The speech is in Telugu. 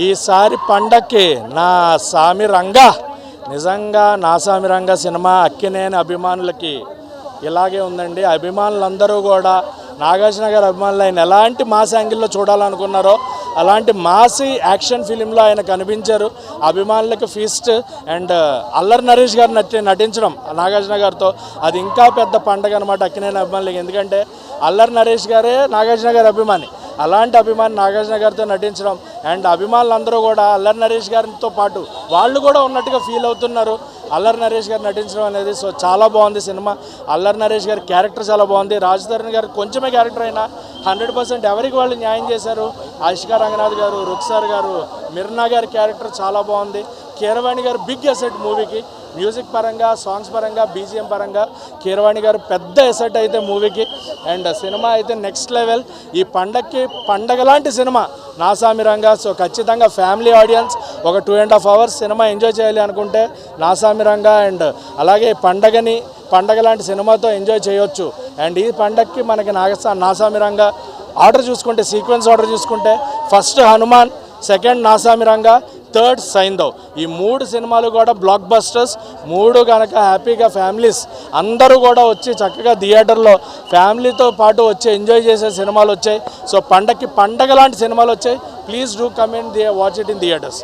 ఈసారి పండక్కి నా సామి రంగా నిజంగా నా సామి రంగా సినిమా అక్కినేని అభిమానులకి ఇలాగే ఉందండి. అభిమానులందరూ కూడా నాగార్జున గారి అభిమానులు ఆయన ఎలాంటి మాస్ యాంగిల్లో చూడాలనుకున్నారో అలాంటి మాసి యాక్షన్ ఫిలింలో ఆయన కనిపించారు. అభిమానులకు ఫీస్ట్ అండ్ అల్లరి నరేష్ గారు నటించడం నాగార్జున గారితో అది ఇంకా పెద్ద పండగ అనమాట అక్కినేని అభిమానులకి. ఎందుకంటే అల్లరి నరేష్ గారే నాగార్జున గారి అభిమాని, అలాంటి అభిమాని నాగార్జున గారితో నటించడం అండ్ అభిమానులందరూ కూడా అల్లరి నరేష్ గారితో పాటు వాళ్ళు కూడా ఉన్నట్టుగా ఫీల్ అవుతున్నారు అల్లరి నరేష్ గారు నటించడం అనేది. సో చాలా బాగుంది సినిమా. అల్లరి నరేష్ గారి క్యారెక్టర్ చాలా బాగుంది. రాజధరణి గారు కొంచెమే క్యారెక్టర్ అయినా 100% ఎవరికి వాళ్ళు న్యాయం చేశారు. ఆశికా రంగనాథ్ గారు, రుక్సార్ గారు, మిర్నా గారి క్యారెక్టర్ చాలా బాగుంది. కీరవాణి గారు బిగ్ అసెట్ మూవీకి, మ్యూజిక్ పరంగా, సాంగ్స్ పరంగా, బీజిఎం పరంగా కీరవాణి గారు పెద్ద ఎసెట్ అయితే మూవీకి. అండ్ సినిమా అయితే నెక్స్ట్ లెవెల్. ఈ పండగకి పండగ లాంటి సినిమా నా సామి రంగా. సో ఖచ్చితంగా ఫ్యామిలీ ఆడియన్స్ ఒక 2.5 hours సినిమా ఎంజాయ్ చేయాలి అనుకుంటే నా సామి రంగా అండ్ అలాగే పండగ లాంటి సినిమాతో ఎంజాయ్ చేయొచ్చు. అండ్ ఈ పండగకి మనకి నా సామి రంగా ఆర్డర్ చూసుకుంటే, సీక్వెన్స్ ఆర్డర్ చూసుకుంటే ఫస్ట్ హనుమాన్, సెకండ్ నా సామి రంగా, థర్డ్ సైంధవ్. ఈ 3 సినిమాలు కూడా బ్లాక్ బస్టర్స్. 3 కనుక హ్యాపీగా ఫ్యామిలీస్ అందరూ కూడా వచ్చి చక్కగా థియేటర్లో ఫ్యామిలీతో పాటు వచ్చి ఎంజాయ్ చేసే సినిమాలు వచ్చాయి. సో పండగకి పండగ లాంటి సినిమాలు వచ్చాయి. Please do come and watch it in theatres.